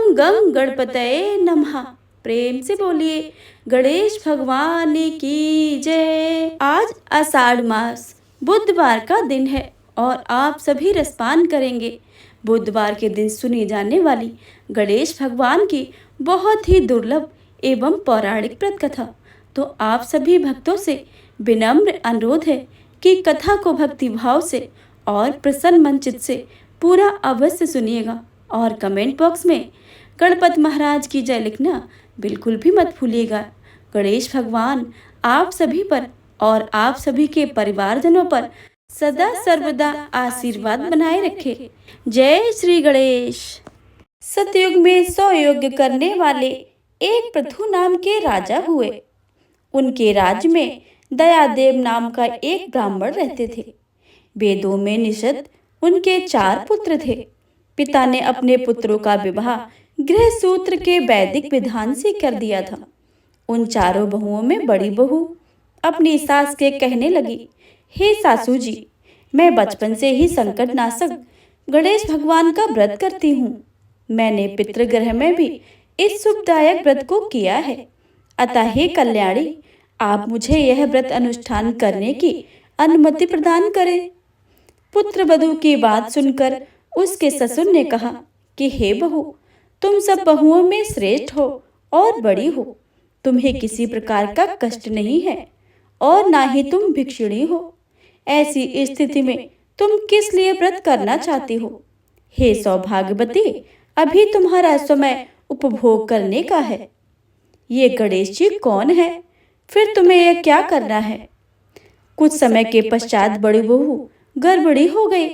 गं गं गणपतये नमः। प्रेम से बोलिए गणेश भगवान की जय। आज आषाढ़ मास बुधवार का दिन है और आप सभी रसपान करेंगे। बुधवार के दिन सुनी जाने वाली गणेश भगवान की बहुत ही दुर्लभ एवं पौराणिक व्रत कथा। तो आप सभी भक्तों से विनम्र अनुरोध है कि कथा को भक्ति भाव से और प्रसन्न मन चित्त से पूरा अवश्य सुनिएगा और कमेंट बॉक्स में गणपति महाराज की जय लिखना बिल्कुल भी मत भूलिएगा। गणेश भगवान आप सभी पर और आप सभी के परिवारजनों पर सदा सर्वदा आशीर्वाद बनाए रखे। जय श्री गणेश। सतयुग में 100 यज्ञ करने वाले एक पृथु नाम के राजा हुए। उनके राज्य में दयादेव नाम का एक ब्राह्मण रहते थे। वेदों में निषद उनके 4 पुत्र थे। पिता ने अपने पुत्रों का विवाह गृह सूत्र के वैदिक विधान से कर दिया था। उन 4 बहुओं में बड़ी बहू अपनी सास के कहने लगी, हे सासू जी, मैं बचपन से ही संकट नाशक गणेश भगवान का व्रत करती हूँ। मैंने पितृगृह में भी इस शुभदायक व्रत को किया है। अतः हे कल्याणी, आप मुझे यह व्रत अनुष्ठान करने की अनुमति प्रदान करें। पुत्र वधू की बात सुनकर उसके ससुर ने कहा कि हे बहू, तुम सब बहुओं में श्रेष्ठ हो और बड़ी हो। तुम्हें किसी प्रकार का कष्ट नहीं है और ना ही तुम भिक्षुणी हो। ऐसी स्थिति में तुम किस लिए व्रत करना चाहती हो? हे सौभाग्यवती, अभी तुम्हारा समय उपभोग करने का है। ये गणेश जी कौन है? फिर तुम्हें यह क्या करना है? कुछ समय के पश्चात बड़ी बहू गर्भवती हो गई।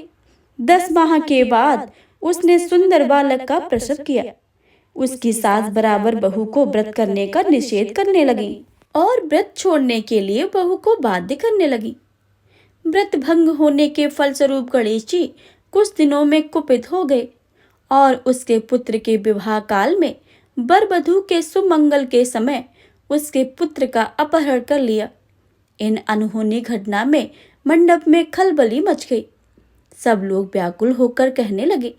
10 माह के बाद उसने सुंदर बालक का प्रसव किया। उसकी सास बराबर बहू को व्रत करने का निषेध करने लगी और व्रत छोड़ने के लिए बहू को बाध्य करने लगी। व्रत भंग होने के फलस्वरूप गणेश जी कुछ दिनों में कुपित हो गए और उसके पुत्र के विवाह काल में वर वधू के सुमंगल के समय उसके पुत्र का अपहरण कर लिया। इन अनहोनी घटना में मंडप में खलबली मच गई। सब लोग व्याकुल होकर कहने लगे,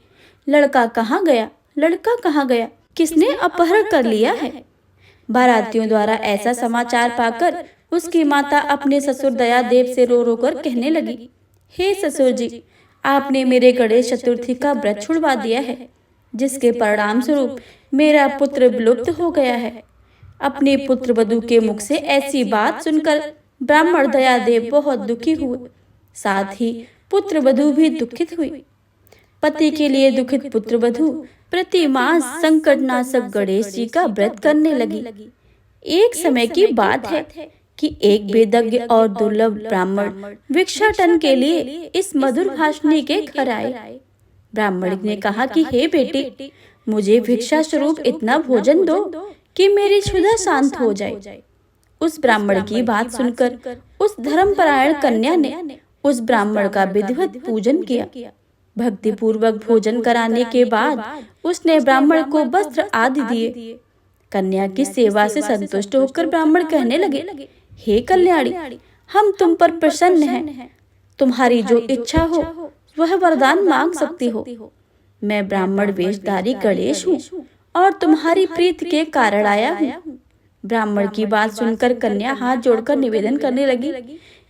लड़का कहाँ गया? लड़का कहाँ गया? किसने अपहरण कर लिया है? बारातियों द्वारा ऐसा समाचार पाकर उसकी माता अपने ससुर दयादेव से रो रो कर कहने लगी, हे ससुर जी, आपने मेरे गणेश चतुर्थी का व्रत छुड़वा दिया है, जिसके परिणाम स्वरूप मेरा पुत्र विलुप्त हो गया है। अपने पुत्र वधू के मुख से ऐसी बात सुनकर ब्राह्मण दयादेव बहुत दुखी हुए। साथ ही पुत्र वधू भी दुखित हुई। पति के लिए दुखित पुत्र वधू प्रति मास संकटनाशक गणेश जी का व्रत करने लगी। एक समय की बात है कि एक वेदज्ञ और दुर्लभ ब्राह्मण भिक्षाटन के लिए इस मधुर भाषणी के घर आए। ब्राह्मण ने कहा कि हे बेटी, मुझे भिक्षा स्वरूप इतना भोजन दो कि मेरी क्षुधा शांत हो जाए। उस ब्राह्मण की बात सुनकर उस धर्मपरायण कन्या ने उस ब्राह्मण का विधिवत पूजन किया। भक्ति पूर्वक भोजन कराने के बाद उसने ब्राह्मण को वस्त्र आदि दिए। कन्या की सेवा से संतुष्ट होकर ब्राह्मण कहने लगे, हे कल्याणी, हम तुम पर प्रसन्न हैं। तुम्हारी जो इच्छा हो वह वरदान मांग सकती हो। मैं ब्राह्मण वेशधारी गणेश हूँ और तुम्हारी प्रीति के कारण आया हूँ। ब्राह्मण की बात सुनकर कन्या हाथ जोड़कर निवेदन करने लगी,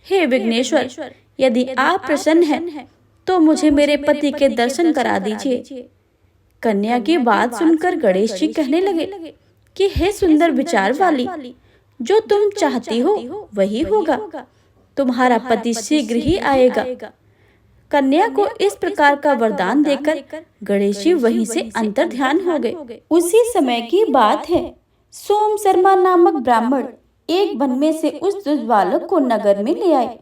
हे विघ्नेश्वर, यदि आप प्रसन्न हैं तो मुझे मेरे पति के दर्शन करा दीजिए। कन्या की बात सुनकर गणेश जी कहने लगे कि हे सुंदर विचार वाली, जो तुम चाहती हो वही होगा। तुम्हारा पति शीघ्र ही आएगा। कन्या को इस प्रकार का वरदान देकर गणेश जी वहीं से अंतर्ध्यान हो गए। उसी समय की बात है, सोम शर्मा नामक ब्राह्मण एक वन में से उस बालक को नगर में ले आए।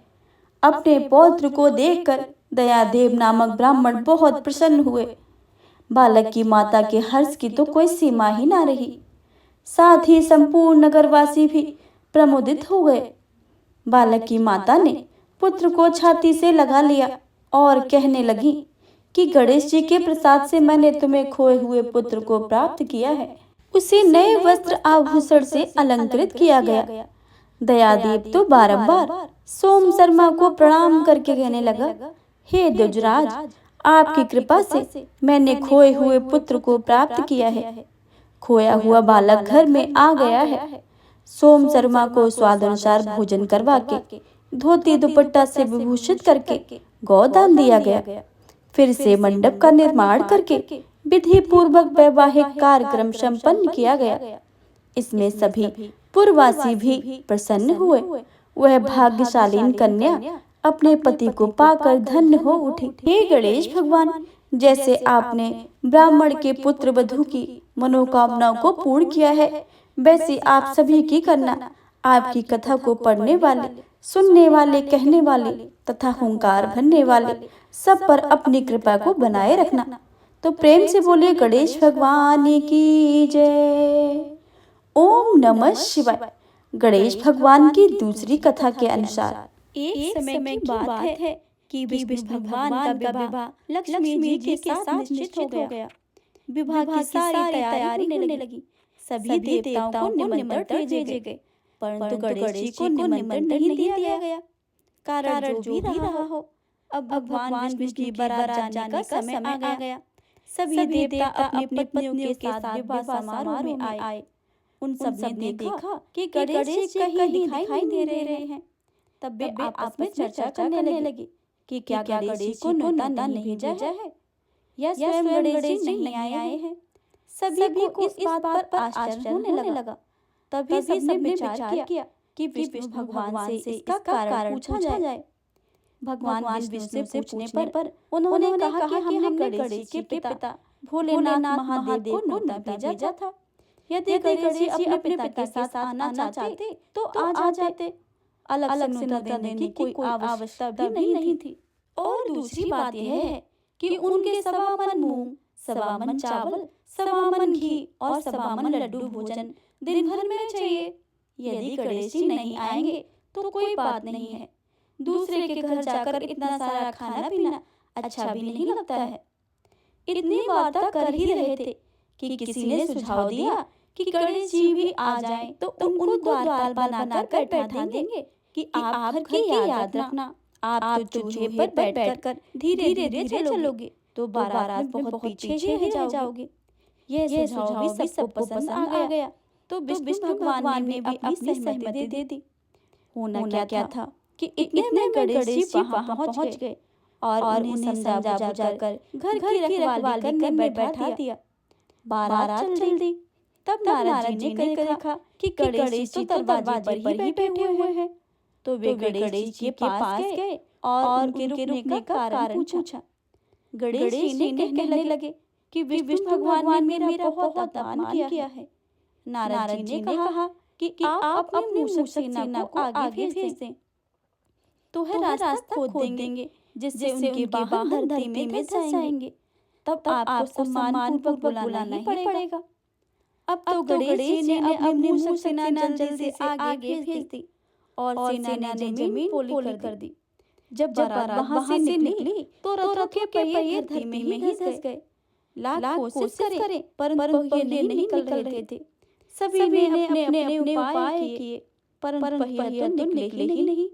अपने पौत्र को देखकर दयादेव नामक ब्राह्मण बहुत प्रसन्न हुए। बालक की माता के हर्ष की तो कोई सीमा ही ना रही। साथ ही संपूर्ण नगरवासी भी प्रमुदित हो गए। बालक की माता ने पुत्र को छाती से लगा लिया और कहने लगी कि गणेश जी के प्रसाद से मैंने तुम्हें खोए हुए पुत्र को प्राप्त किया है। उसे नए वस्त्र आभूषण से अलंकृत किया गया। दयादेव तो बारंबार सोम शर्मा को प्रणाम करके कहने लगा, हे द्विजराज, आपकी कृपा से मैंने खोए हुए पुत्र को प्राप्त किया है। खोया हुआ बालक घर में आ गया है। सोम शर्मा को स्वादानुसार भोजन करवा के धोती दुपट्टा से विभूषित करके गोदान दिया गया। फिर से मंडप का निर्माण करके विधि पूर्वक वैवाहिक कार्यक्रम संपन्न किया गया। इसमें सभी पुरवासी भी प्रसन्न हुए। वह भाग्यशालीन कन्या अपने पति को पाकर धन्य हो उठी। हे गणेश भगवान, जैसे आपने ब्राह्मण के पुत्र वधू की मनोकामनाओं को पूर्ण किया है, वैसे आप सभी की करना। आपकी कथा को पढ़ने वाले, सुनने वाले, कहने वाले तथा हुंकार भरने वाले सब पर अपनी कृपा को बनाए रखना। तो प्रेम से बोलिए गणेश भगवान की जय। ओम नमः शिवाय। गणेश भगवान की दूसरी कथा के अनुसार एक समय की बात है कि विष्णु भगवान का विवाह लक्ष्मी जी के साथ निश्चित हो गया। विवाह की सारी तैयारी होने लगी। सभी देवताओं को निमंत्रण भेजे गए, परंतु गणेश जी को निमंत्रण नहीं दिया गया। कारण जो भी रहा हो, अब भगवान विष्णु की बारात जाने का समय आ गया। सभी देवता अपनी पत्नियों के साथ विवाह समारोह में आए। उन सब ने देखा कि गणेश जी कहीं दिखाई दे रहे हैं। तब वे आपस में चर्चा करने लगे कि क्या गणेश जी को न्योता नहीं भेजा है या स्वयं गणेश जी नहीं आए हैं। सभी को इस बात पर आश्चर्य होने लगा। तभी सबने विचार किया कि विष्णु भगवान से इसका कारण पूछा जाए। भगवान विष्णु से पूछने पर उन्होंने कहा कि हमने गणेश जी के पिता भोलेनाथ महादेव को न्योता भेजा था। यदि गणेश जी अपने पिता के साथ आना चाहते तो आ जाते। अलग से न्योता देने की कोई आवश्यकता भी नहीं थी। और दूसरी बात यह है कि उनके 1.25 मन मूंग, 1.25 मन चावल, 1.25 मन घी और 1.25 मन लड्डू भोजन दिन भर में चाहिए। यदि गणेश जी नहीं आएंगे तो कोई बात नहीं है। दूसरे के घर जाकर इतना सारा खाना पीना अच्छा भी नहीं लगता है। इतनी वार्ता कर ही रहे थे कि किसी ने सुझाव दिया कि गणेश जी भी आ जाएं तो उनको द्वारपाल बनाकर बैठा देंगे कि आप घर की याद रखना। आप तो चूहे पर बैठकर धीरे धीरे चलोगे तो बारात में बहुत पीछे ही रह जाओगे। यह सुझाव भी सबको पसंद आ गया। तो विष्णु भगवान ने भी अपनी सहमति दे दी। होना क्या था कि इतने में गणेश जी वहां पहुंच गए और उन्हें समझा बुझाकर घर की रखवाली करने में बैठा दिया। बारात चल दी। तब नारद जी ने देखा कि गणेश जी तो दरवाजे पर ही बैठे हुए हैं। तो वे गणेश जी के पास गए और उनके रुकने का कारण पूछा। गणेश जी ने कहने लगे कि विष्णु भगवान ने मेरा बहुत अपमान किया है। नारद जी ने कहा कि आप अपने मूषक सेना को आगे भेज दें तो वह रास्ता खोद देंगे जिससे उनके वाहन धरती में धस जाएंगे। तब आपको सम्मानपूर्वक बुलाना ही पड़ेगा। अब तो गणेश जी ने अपनी मूषक सेना जल्दी से आगे भेज दी और सेना ने जमीन पोली कर दी। जब बारात वहां से निकली तो रथों के पहिए धरती में ही धस गए। लाख कोशिश करें परंतु पहिए नहीं निकल रहे थे। सभी ने अपने उपाय किए परंतु पहिए तो निकले ही नहीं,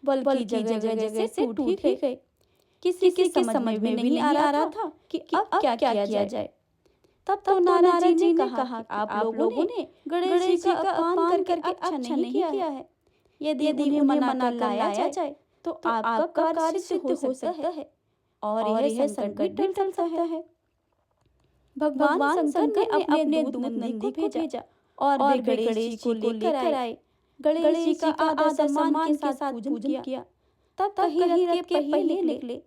बल्कि जगह जगह से टूट ही गए। किसी के समझ में नहीं आ रहा था कि अब क्या किया जाए। तब तो नारद जी ने कहा आप लोगों ने गणेश जी का अपमान करके अच्छा नहीं किया है। यदि उन्हें मना लाया जाए तो आपका कार्य सिद्ध हो सकता है और यह संकट भी टल सकता है। भगवान शंकर ने अपने दूत नंदी को भेजा और वे गणेश जी को लेकर आए। गणेश जी का आदर सम्मान के साथ पूजन किया। तब कहीं रथ के पहिए निकले।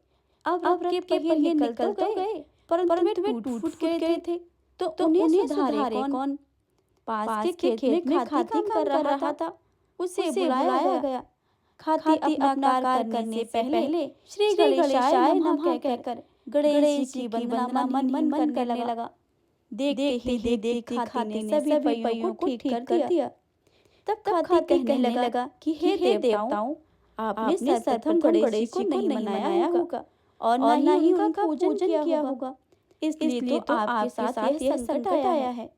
अब रथ के पहिए निकल तो गए परंतु वे टूट गए थे। तो उन्हें सुधारे कौन? पास के खेत में खाती कर रहा था, उसे बुलाया गया। खाती अपना कार्य करने से पहले श्री गणेशाय नमः कहकर गणेश जी की वंदना मन करने लगा। देखते ही खाती ने सभी पहियों को ठीक कर दिया। तब खाती कहने लगा कि हे देवताओं, आपने सर्वप्रथम गणेश जी को नहीं मनाया होगा और न ही उनका पूजन किया होगा, इसलिए तो आपके साथ यह संकट आया है।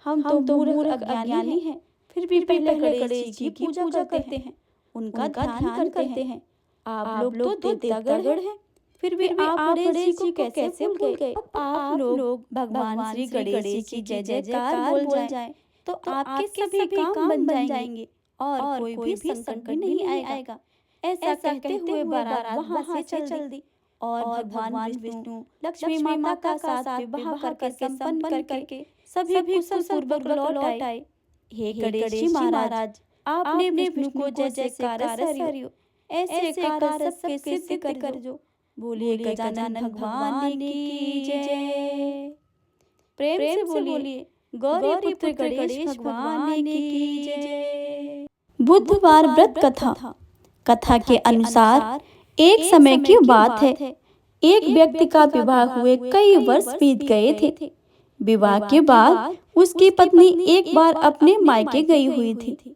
हम तो मूर्ख अज्ञानी हैं, फिर भी पहले गणेश जी की पूजा करते हैं, उनका ध्यान करते हैं। आप लोग तो देवतागण हैं, फिर भी आप गणेश जी को कैसे भूल गए? अब आप लोग भगवान श्री गणेश जी की जय जयकार बोल जाएं, तो आपके सभी काम बन जाएंगे और कोई भी संकट भी नहीं आएगा। ऐसा कहते हुए बारात वहां से चल दी और भगवान विष्णु लक्ष्मी माता का साथ विवाह करके संपन्न करके सभी कुशल पूर्वक लौट आए। हे गणेश जी महाराज, आपने विष्णु को जय जयकार हरियो ऐसे कार्य सबके सिद्ध कर जो। बोलिए गजानन भगवान की जय। प्रेम से बोलिए गौरी पुत्र गणेश भगवान की जय। बुधवार व्रत कथा। कथा के अनुसार एक समय की बात है, एक व्यक्ति का विवाह हुए कई वर्ष बीत गए थे। विवाह के बाद उसकी पत्नी एक बार अपने मायके गई हुई थी।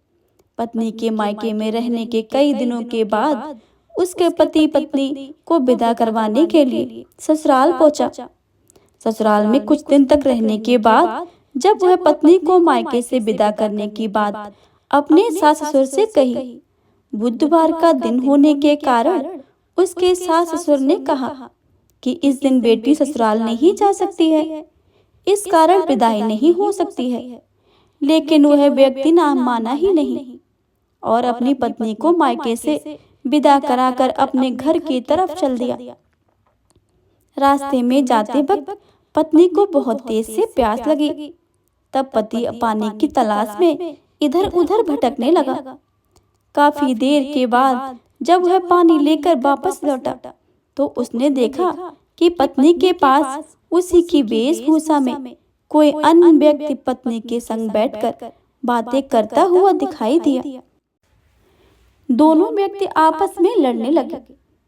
पत्नी के मायके में रहने के कई दिनों के बाद उसके पति पत्नी को विदा करवाने के लिए ससुराल पहुंचा। ससुराल में कुछ दिन तक रहने के बाद जब वह पत्नी को मायके से विदा करने की बात अपने सास ससुर से कही, बुधवार का दिन होने के कारण उसके सास ससुर ने कहा कि इस दिन बेटी ससुराल नहीं जा सकती है, इस कारण विदाई नहीं हो सकती है। लेकिन वह व्यक्ति ना माना ही नहीं और अपनी पत्नी को मायके से विदा कराकर अपने घर की तरफ चल दिया। रास्ते में जाते वक्त पत्नी को बहुत तेज से प्यास लगी। तब पति पानी की तलाश में इधर उधर भटकने लगा। काफी देर के बाद जब वह पानी लेकर वापस लौटा तो उसने देखा कि पत्नी के पास उसी की वेशभूषा में कोई अन्य व्यक्ति पत्नी के संग बैठकर बातें करता हुआ दिखाई दिया। दोनों व्यक्ति आपस में लड़ने लगे।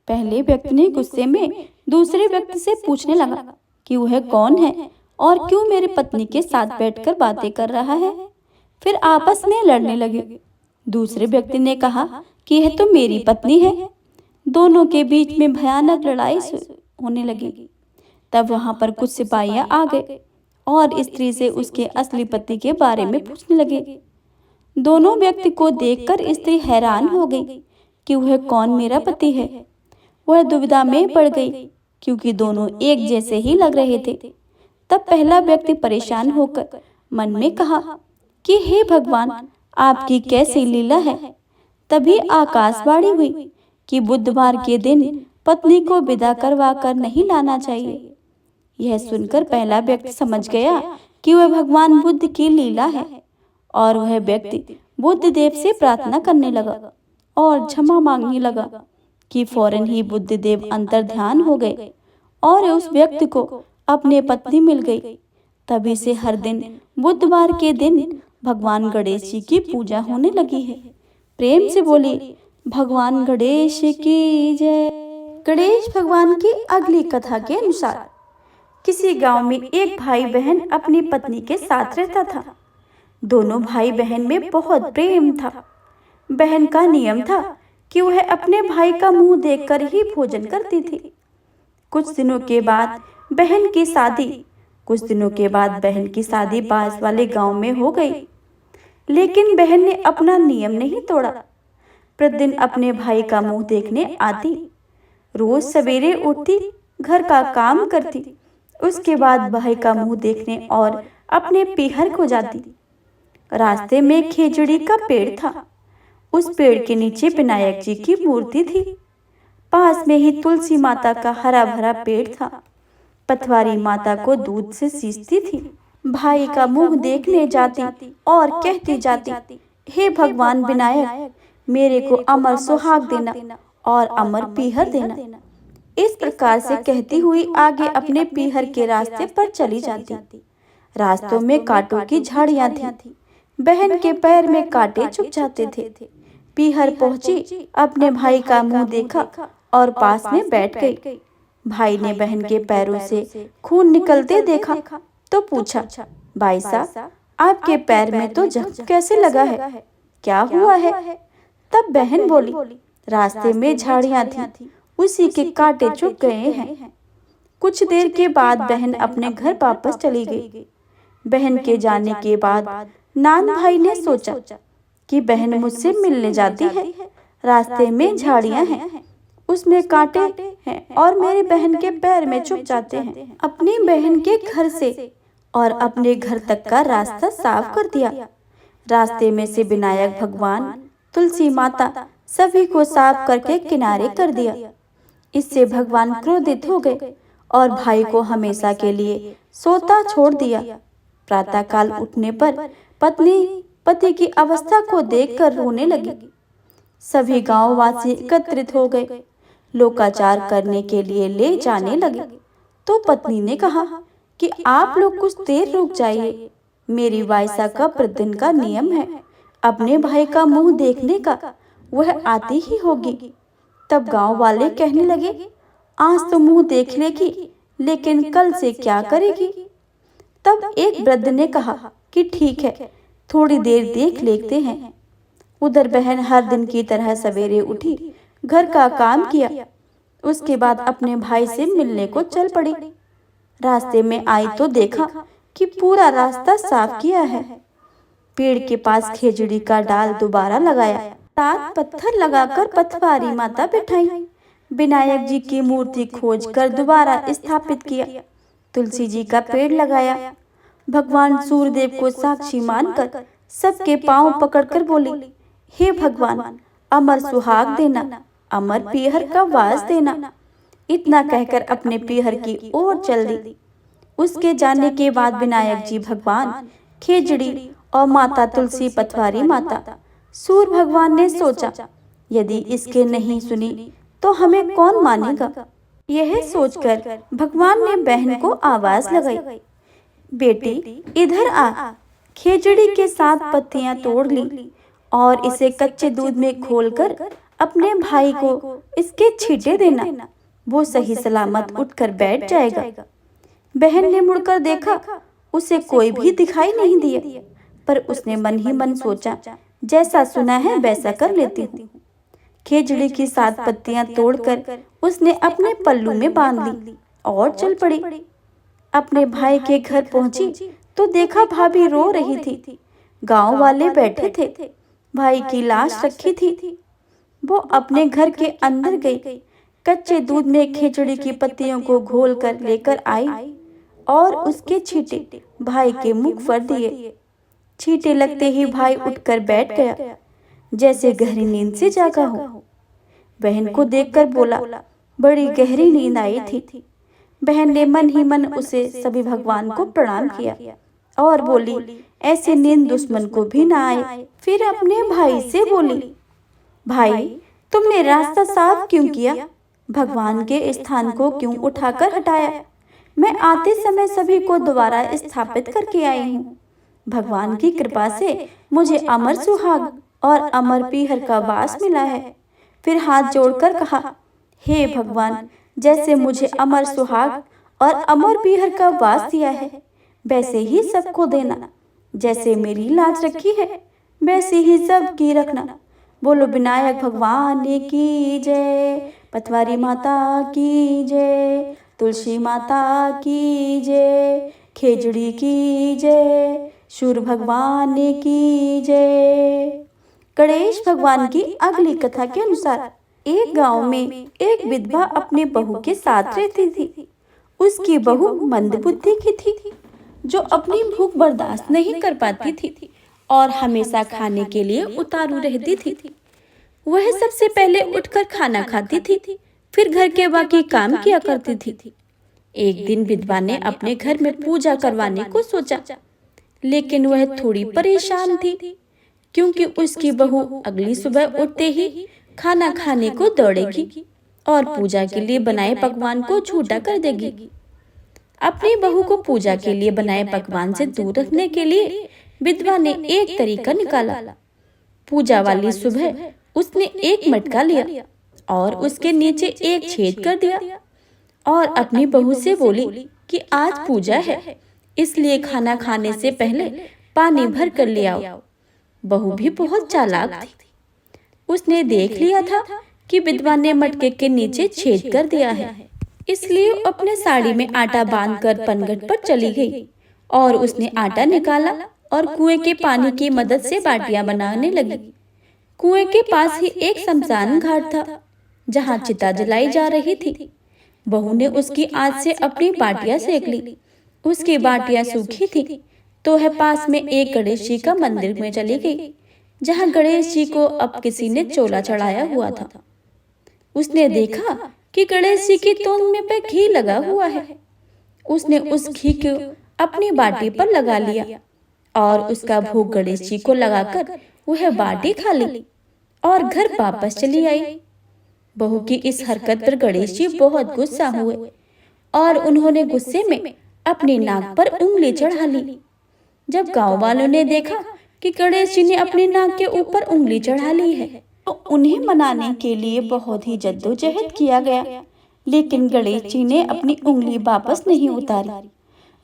पहले व्यक्ति ने गुस्से में दूसरे व्यक्ति से पूछने लगा कि वह कौन है और क्यों मेरी पत्नी के साथ बैठकर बातें कर रहा है। फिर आपस में लड़ने लगे। दूसरे व्यक्ति ने कहा कि यह तो मेरी पत्नी है। दोनों के बीच में भयानक लड़ाई होने लगी। तब वहां पर कुछ सिपाहियां आ गए और स्त्री से उसके असली पति के बारे में पूछने लगे। दोनों व्यक्ति को देखकर स्त्री हैरान हो गई कि वह कौन मेरा पति है। वह दुविधा में पड़ गई क्योंकि दोनों एक जैसे ही लग रहे थे। तब पहला व्यक्ति परेशान होकर मन में कहा कि हे भगवान, आपकी कैसी लीला है। तभी आकाशवाणी हुई कि बुधवार के दिन पत्नी को विदा करवा कर नहीं लाना चाहिए। यह सुनकर पहला व्यक्ति समझ गया कि वह भगवान बुद्ध की लीला है और वह व्यक्ति बुद्ध देव से प्रार्थना करने लगा और क्षमा मांगने लगा कि फौरन ही बुद्ध देव अंतर ध्यान हो गए और उस व्यक्ति को अपने पत्नी मिल गई। तभी से हर दिन बुधवार के दिन भगवान गणेश जी की पूजा होने लगी है। प्रेम से बोलिए भगवान गणेश की जय। गणेश भगवान की अगली कथा के अनुसार किसी गांव में एक भाई बहन अपनी पत्नी के साथ रहता था। दोनों भाई बहन में बहुत प्रेम था। बहन का नियम था कि वह अपने भाई का मुंह देखकर ही भोजन करती थी। कुछ दिनों के बाद बहन की शादी पास वाले गांव में हो गई। लेकिन बहन ने अपना नियम नहीं तोड़ा। प्रतिदिन अपने भाई का मुंह देखने आती। रोज सवेरे उठती, घर का काम करती, उसके बाद भाई का मुंह देखने और अपने पीहर को जाती। रास्ते में खेजड़ी का पेड़ था। उस पेड़ के नीचे विनायक जी की मूर्ति थी। पास में ही तुलसी माता का हरा भरा पेड़ था। पथवारी माता को दूध से सींचती थी। भाई का मुंह देखने जाती और कहती जाती, हे भगवान विनायक, मेरे को अमर सुहाग देना और अमर पीहर देना। इस प्रकार से कहती हुई आगे अपने पीहर के रास्ते पर चली जाती। रास्तों में कांटों की झाड़ियां थी। बहन के पैर में कांटे चुभ जाते थे। पीहर पहुंची, अपने भाई का मुंह देखा और पास में बैठ गई। भाई ने बहन के पैरों से खून निकलते देखा तो पूछा, भाई साहब, आपके पैर में तो जख्म कैसे लगा है, क्या हुआ है? तब बहन बोली, रास्ते में झाड़ियां थी, उसी के कांटे चुभ गए हैं। कुछ देर के बाद बहन अपने घर वापस चली गई। बहन के जाने के बाद नान भाई ने सोचा कि बहन मुझसे मिलने जाती है, रास्ते में झाड़ियां हैं, उसमें कांटे हैं और मेरी बहन के पैर में चुभ जाते हैं। अपनी बहन के घर से और अपने घर तक का रास्ता साफ कर दिया। रास्ते में से विनायक भगवान, तुलसी माता सभी को साफ करके किनारे कर दिया। इससे भगवान क्रोधित हो गए और भाई को हमेशा के लिए सोता छोड़ दिया। प्रातःकाल उठने पर पत्नी पति की अवस्था को देखकर रोने लगी। सभी गांववासी एकत्रित हो गए, लोकाचार करने के लिए ले जाने लगे। तो पत्नी ने कहा कि आप लोग कुछ देर रुक जाइए, मेरी वायसा का प्रतिदिन का नियम है, अपने भाई का मुंह देखने का, वह आती ही होगी। तब गांव वाले कहने लगे, आज तो मुंह देख लेगी, लेकिन कल से क्या करेगी? तब एक वृद्ध ने कहा कि ठीक है, थोड़ी देर देख लेते हैं। उधर बहन हर दिन की तरह सवेरे उठी, घर का काम किया, उसके बाद अपने भाई से मिलने को चल पड़ी। रास्ते में आई तो देखा कि पूरा रास्ता साफ किया है। पेड़ के पास खेजड़ी का डाल दोबारा लगाया, 7 पत्थर लगाकर पथवारी माता बिठाई, विनायक जी की मूर्ति खोजकर दोबारा स्थापित किया, तुलसी जी का पेड़ लगाया। भगवान सूर्यदेव को साक्षी मानकर सबके पांव पकड़कर बोली, हे भगवान, अमर सुहाग देना, अमर पीहर का वास देना। इतना कहकर अपने पीहर की ओर चल दी। उसके जाने के बाद विनायक जी भगवान, खेजड़ी और माता तुलसी पथवारी माता, सूर्य भगवान ने सोचा, यदि इसके नहीं सुनी तो हमें कौन मानेगा। यह सोचकर भगवान ने बहन को आवाज लगाई, बेटी इधर आ। खेजड़ी के 7 पत्तियां तोड़ ली और इसे कच्चे दूध में घोलकर अपने भाई को इसके छींटे देना, वो सही सलामत उठकर बैठ जाएगा। बहन ने मुड़कर देखा, उसे कोई भी दिखाई नहीं दिया, पर उसने मन ही मन सोचा, जैसा सुना है वैसा कर लेती हूँ। खेजड़ी की 7 पत्तियां तोड़कर उसने अपने पल्लू में बांध ली और चल पड़ी। अपने भाई के घर पहुंची तो देखा भाभी रो रही थी। गांव वाले बैठे थे, भाई की लाश रखी थी। वो अपने घर के अंदर गई, कच्चे दूध में खेजड़ी की पत्तियों को घोलकर लेकर आई और उसके छींटे भाई के मुख पर दिए। छींटे लगते ही भाई उठकर बैठ गया, जैसे गहरी नींद से जागा हो। बहन को देखकर बोला, बड़ी गहरी नींद आई थी। बहन ने मन ही मन उसे सभी भगवान को प्रणाम किया और बोली, ऐसी नींद दुश्मन को भी ना आए। फिर अपने भाई से बोली, भाई तुमने रास्ता साफ क्यों किया? भगवान के स्थान को क्यों उठाकर हटाया? मैं आते समय सभी को दोबारा स्थापित करके आई हूँ। भगवान की कृपा से मुझे अमर सुहाग और अमर पीहर का वास मिला है। फिर हाथ जोड़कर कहा, हे भगवान, जैसे मुझे अमर सुहाग और अमर पीहर का वास दिया है, वैसे ही सबको देना। जैसे मेरी लाज रखी है, वैसे ही सबकी रखना। बोलो विनायक भगवान की जय, पथवारी माता की जय, तुलसी माता की जय, खेजड़ी की जय, सूर्य भगवान की जय। गणेश भगवान की अगली कथा के अनुसार एक गांव में एक विधवा अपनी बहू के साथ रहती थी। उसकी बहू मंदबुद्धि की थी, जो अपनी भूख बर्दाश्त नहीं कर पाती थी और हमेशा खाने के लिए उतारू रहती थी। वह सबसे पहले उठकर खाना खाती थी, फिर घर के बाकी काम किया करती थी। एक दिन विधवा ने अपने घर में पूजा करवाने को सोचा, लेकिन वह थोड़ी परेशान थी, क्योंकि उसकी बहू अगली सुबह उठते ही खाना खाने को दौड़ेगी और पूजा के लिए बनाए पकवान को झूठा कर देगी। अपनी बहू को पूजा के लिए बनाए पकवान से दूर रखने के लिए विधवा ने एक तरीका निकाला। पूजा वाली सुबह उसने एक मटका लिया और उसके नीचे एक छेद कर दिया और अपनी बहू से बोली कि आज पूजा है, इसलिए खाना खाने से पहले पानी भर कर ले आओ। बहू भी बहुत चालाक थी। उसने देख लिया था कि विधवा ने मटके के नीचे छेद कर दिया है, इसलिए अपने साड़ी में आटा बांधकर पनघट पर चली गई और उसने आटा निकाला और कुएं के पानी की मदद से बाटियां बनाने लगी। कुएं के पास ही एक शमशान घाट था। जहाँ चिता जलाई जा रही थी। बहू ने उसकी आंच से अपनी बाटियां सेक ली। उसकी बाटियां सूखी थी तो वह पास में एक गणेश जी का मंदिर में चली गई, जहाँ गणेश जी को अब किसी ने चोला चढ़ाया हुआ था। उसने देखा कि गणेश जी की तोंद में पे घी लगा हुआ है। उसने उस घी को अपनी बाटी पर लगा लिया और उसका भोग गणेश जी को लगाकर वह बाटी खा ली और घर वापस चली आई। बहू की इस हरकत पर गणेश जी बहुत गुस्सा हुए और उन्होंने गुस्से में अपनी नाक पर उंगली चढ़ा ली। जब गांव वालों ने देखा कि गणेश जी ने अपनी नाक के ऊपर उंगली चढ़ा ली है, तो उन्हें मनाने के लिए बहुत ही जद्दोजहद किया गया, लेकिन गणेश जी ने अपनी उंगली वापस नहीं उतारी।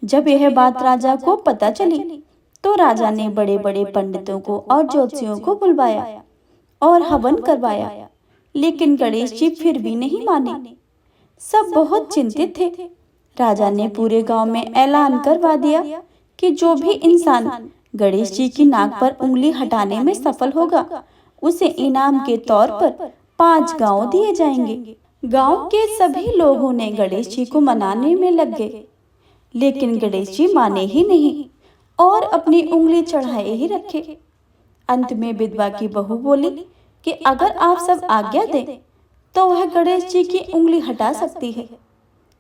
जब यह बात राजा को पता चली तो राजा ने बड़े बड़े पंडितों को और ज्योतिषियों को बुलवाया और हवन करवाया, लेकिन गणेश जी फिर भी नहीं माने। सब बहुत चिंतित थे। राजा ने पूरे गांव में ऐलान करवा दिया कि जो भी इंसान गणेश जी की नाक पर उंगली हटाने में सफल होगा, उसे इनाम के तौर पर 5 गांव दिए जाएंगे। गांव के सभी लोगों ने गणेश जी को मनाने में लग गए, लेकिन गणेश जी माने ही नहीं और अपनी उंगली चढ़ाए ही रखे। अंत में विधवा की बहू बोली कि अगर आप सब आज्ञा दें तो वह गणेश जी की उंगली हटा सकती है।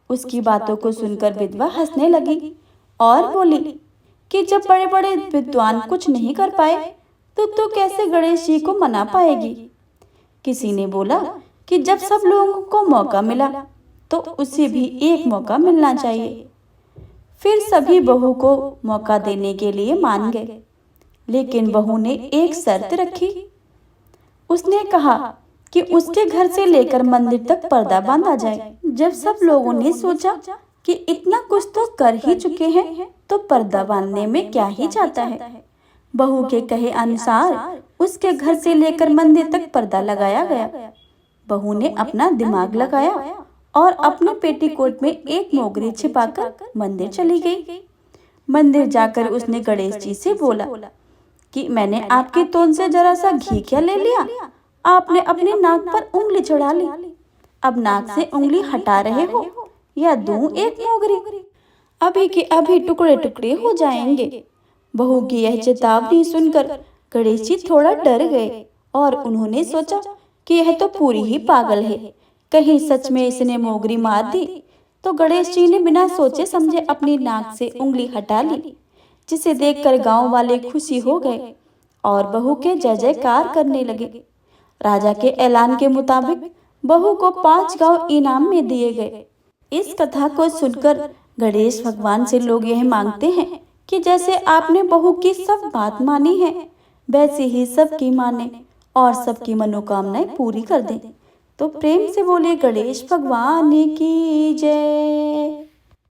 उसकी बातों को सुनकर विधवा हंसने लगी और बोली कि जब बड़े बड़े विद्वान कुछ नहीं कर पाए तो तू कैसे गणेश जी को मना पाएगी। किसी ने बोला कि जब सब लोगों को मौका मिला तो उसे भी एक मौका मिलना चाहिए। फिर सभी बहू को मौका देने के लिए मान गए, लेकिन बहू ने एक शर्त रखी। उसने कहा कि उसके घर से लेकर मंदिर तक पर्दा बांधा जाए। जब सब लोगों ने सोचा कि इतना कुछ तो कर ही चुके हैं तो पर्दा बांधने में क्या ही जाता है, बहू के कहे अनुसार उसके घर से लेकर मंदिर तक पर्दा लगाया गया। बहू ने अपना दिमाग लगाया और अपने पेटीकोट में एक मोगरी छिपाकर मंदिर चली गई। मंदिर जाकर उसने गणेश जी से बोला कि मैंने आपकी तोंद से जरा सा घी क्या ले लिया, आपने अपनी नाक पर उंगली चढ़ा ली। अब नाक से उंगली हटा रहे हो या दूं एक मोगरी? अभी के अभी टुकड़े टुकड़े हो जाएंगे। बहू की यह चेतावनी सुनकर गणेश जी थोड़ा डर गए और उन्होंने सोचा कि यह तो पूरी ही पागल है, कहीं सच में इसने मोगरी मार दी। तो गणेश जी ने बिना सोचे समझे अपनी नाक से उंगली हटा ली, जिसे देखकर गांव वाले खुशी हो गए और बहू के जय जयकार करने लगे। राजा के ऐलान के मुताबिक बहू को 5 गांव इनाम में दिए गए। इस कथा को सुनकर गणेश भगवान से लोग यह मांगते हैं कि जैसे आपने बहू की सब बात मानी है, वैसे ही सबकी माने और सबकी मनोकामनाएं पूरी कर दें। तो प्रेम से बोले गणेश भगवान की जय।